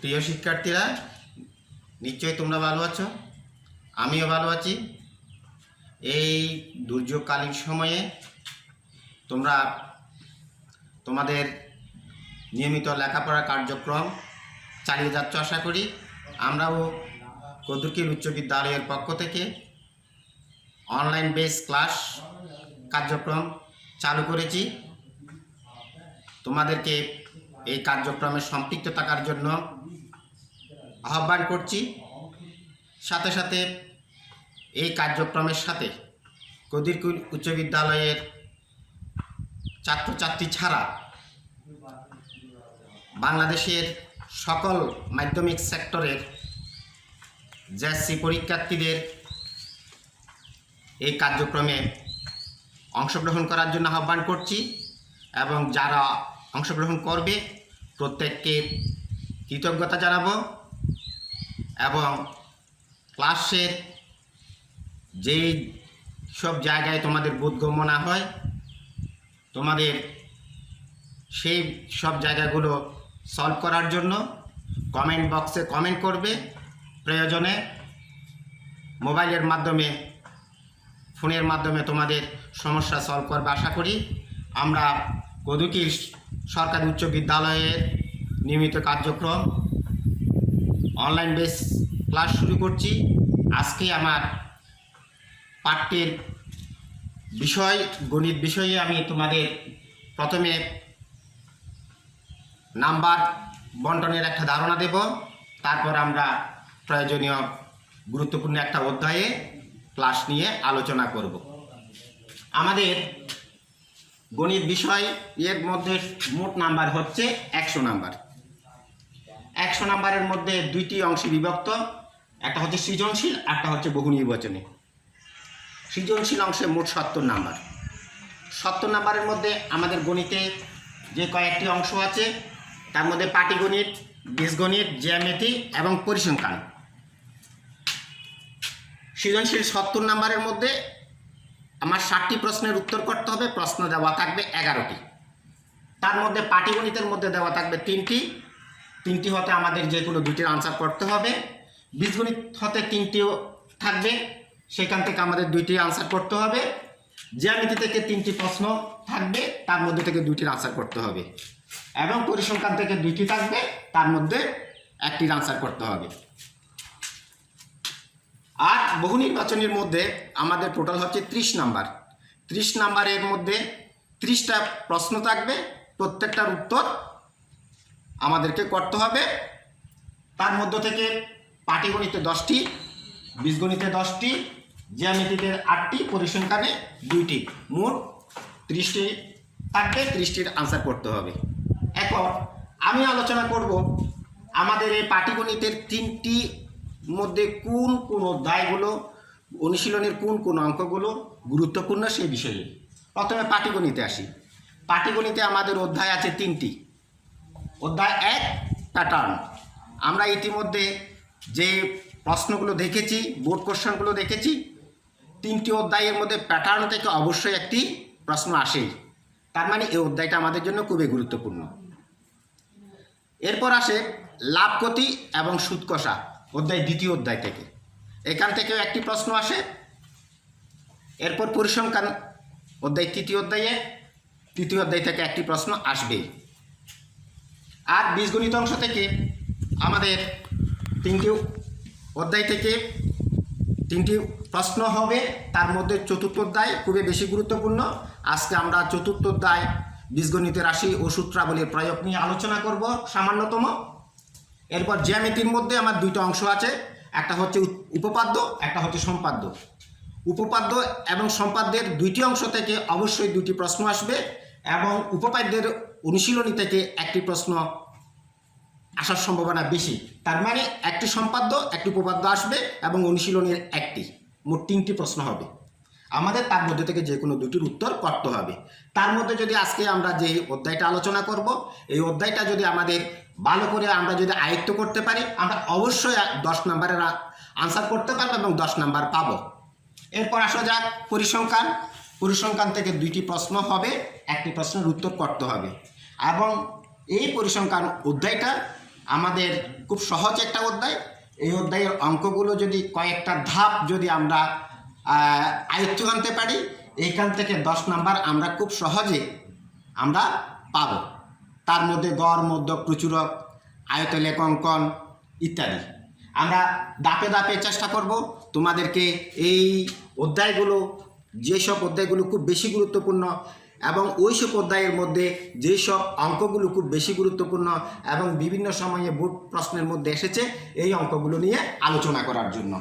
প্রিয় শিক্ষার্থীরা, নিশ্চয়ই তোমরা ভালো আছো, আমিও ভালো আছি। এই দুর্যোগকালীন সময়ে তোমরা তোমাদের নিয়মিত লেখাপড়ার কার্যক্রম চালিয়ে যাচ্ছ আশা করি। আমরাও কদুরকিল উচ্চ বিদ্যালয়ের পক্ষ থেকে অনলাইন বেস ক্লাস কার্যক্রম চালু করেছি। তোমাদেরকে এই কার্যক্রমে সম্পৃক্ত থাকার জন্য আহ্বান করছি। সাথে সাথে এই কার্যক্রমের সাথে কদুরকিল উচ্চ বিদ্যালয়ের ছাত্রছাত্রী ছাড়া বাংলাদেশের সকল মাধ্যমিক সেক্টরের JSC পরীক্ষার্থীদের এই কার্যক্রমে অংশগ্রহণ করার জন্য আহ্বান করছি এবং যারা অংশগ্রহণ করবে প্রত্যেককে কৃতজ্ঞতা জানাবো এবং ক্লাসের যেই সব জায়গায় তোমাদের বোধগম্য না হয় তোমাদের সেই সব জায়গাগুলো সলভ করার জন্য কমেন্ট বক্সে কমেন্ট করবে। প্রয়োজনে মোবাইলের মাধ্যমে ফোনের মাধ্যমে তোমাদের সমস্যা সলভ করবে আশা করি। আমরা কদুরকিল সরকারি উচ্চ বিদ্যালয়ের নিয়মিত কার্যক্রম অনলাইন বেস ক্লাস শুরু করছি। আজকে আমার পাঠ্যের বিষয় গণিত বিষয়ে আমি তোমাদের প্রথমে নাম্বার বন্টনের একটা ধারণা দেব, তারপর আমরা প্রয়োজনীয় গুরুত্বপূর্ণ একটা অধ্যায়ে ক্লাস নিয়ে আলোচনা করব। আমাদের গণিত বিষয় এর মধ্যে মোট নাম্বার হচ্ছে 100 নাম্বার। 100 নাম্বারের মধ্যে দুইটি অংশে বিভক্ত, একটা হচ্ছে সৃজনশীল, একটা হচ্ছে বহু নির্বাচনী। সৃজনশীল অংশে মোট 70 নাম্বার। 70 নাম্বারের মধ্যে আমাদের গণিতে যে কয়েকটি অংশ আছে তার মধ্যে পাটিগণিত, বীজগণিত, জ্যামিতি এবং পরিসংখ্যান। সৃজনশীল 70 নাম্বারের মধ্যে আমার 60টি প্রশ্নের উত্তর করতে হবে, প্রশ্ন দেওয়া থাকবে 11টি। তার মধ্যে পাটিগণিতের মধ্যে দেওয়া থাকবে 3টি হতে আমাদের যে কোনো 2টির আনসার করতে হবে। বীজগণিত হতে 3টিও থাকবে, সেখান থেকে আমাদের 2টি আনসার করতে হবে। জ্যামিতি থেকে 3টি প্রশ্ন থাকবে, তার মধ্যে থেকে 2টির আনসার করতে হবে এবং পরিসংখ্যান থেকে 2টি থাকবে, তার মধ্যে 1টির আনসার করতে হবে। আর বহু নির্বাচনের মধ্যে আমাদের টোটাল হচ্ছে 30 নাম্বার। 30 নাম্বারের মধ্যে 30টা প্রশ্ন থাকবে, প্রত্যেকটার উত্তর আমাদেরকে করতে হবে। তার মধ্য থেকে পাটিগণিতে 10টি, বীজগণিতে 10টি, জ্যামিতিতে 8টি, পরিসংখ্যানে 2টি, মোট 30টি থাকবে। 30টির আনসার করতে হবে। এখন আমি আলোচনা করব আমাদের এই পাটিগণিতের 3টি মধ্যে কোন কোন অধ্যায়গুলো, অনুশীলনের কোন কোন অঙ্কগুলো গুরুত্বপূর্ণ সেই বিষয়ে। প্রথমে পাটিগণিতে আসি। পাটিগণিতে আমাদের অধ্যায় আছে 3টি। অধ্যায় 1 প্যাটার্ন। আমরা ইতিমধ্যে যে প্রশ্নগুলো দেখেছি, বোর্ড কোশ্চেনগুলো দেখেছি, 3টি অধ্যায়ের মধ্যে প্যাটার্ন থেকে অবশ্যই একটি প্রশ্ন আসেই। তার মানে এই অধ্যায়টা আমাদের জন্য খুবই গুরুত্বপূর্ণ। এরপর আসে লাভ ক্ষতি এবং সুদ কষা, অধ্যায় 2য় অধ্যায় থেকে, এখান থেকেও একটি প্রশ্ন আসে। এরপর পরিসংখ্যান অধ্যায় 3য় অধ্যায়ে, 3য় অধ্যায় থেকে একটি প্রশ্ন আসবেই। আর বীজগণিত অংশ থেকে আমাদের 3টি অধ্যায় থেকে 3টি প্রশ্ন হবে, তার মধ্যে 4র্থ অধ্যায় খুবই বেশি গুরুত্বপূর্ণ। আজকে আমরা 4র্থ অধ্যায় বীজগণিতের রাশি ও সূত্রাবলীর প্রয়োগ নিয়ে আলোচনা করব সামান্যতম। এরপর জ্যামিতির মধ্যে আমার 2টা অংশ আছে, একটা হচ্ছে উপপাদ্য, একটা হচ্ছে সম্পাদ্য। উপপাদ্য এবং সম্পাদ্যের 2টি অংশ থেকে অবশ্যই 2টি প্রশ্ন আসবে এবং উপপাদ্যের অনুশীলনী থেকে একটি প্রশ্ন আসার সম্ভাবনা বেশি। তার মানে একটি সম্পাদ্য, একটি উপপাদ্য আসবে এবং অনুশীলনীর একটি, মোট 3টি প্রশ্ন হবে আমাদের। তার মধ্যে থেকে যে কোনো 2টির উত্তর করতে হবে। তার মধ্যে যদি আজকে আমরা যে অধ্যায়টা আলোচনা করব, এই অধ্যায়টা যদি আমাদের ভালো করে আমরা যদি আয়ত্ত করতে পারি, আমরা অবশ্যই 10 নাম্বারের আনসার করতে পারবো এবং 10 নাম্বার পাবো। এরপর আসা যাক পরিসংখ্যান। পরিসংখ্যান থেকে 2টি প্রশ্ন হবে, একটি প্রশ্নের উত্তর করতে হবে এবং এই পরিসংখ্যান অধ্যায়টা আমাদের খুব সহজ একটা অধ্যায়। এই অধ্যায়ের অঙ্কগুলো যদি কয়েকটা ধাপ যদি আমরা আয়ত্ত আনতে পারি, এইখান থেকে 10 নাম্বার আমরা খুব সহজে আমরা পাব। তার মধ্যে গড়, মধ্যক, প্রচুরক, আয়তলেখ অঙ্কন ইত্যাদি। আমরা ধাপে ধাপে চেষ্টা করব তোমাদেরকে এই অধ্যায়গুলো, যেসব অধ্যায়গুলো খুব বেশি গুরুত্বপূর্ণ এবং ওই সব অধ্যায়ের মধ্যে যেসব অঙ্কগুলো খুব বেশি গুরুত্বপূর্ণ এবং বিভিন্ন সময়ে বোর্ড প্রশ্নের মধ্যে এসেছে, এই অঙ্কগুলো নিয়ে আলোচনা করার জন্য।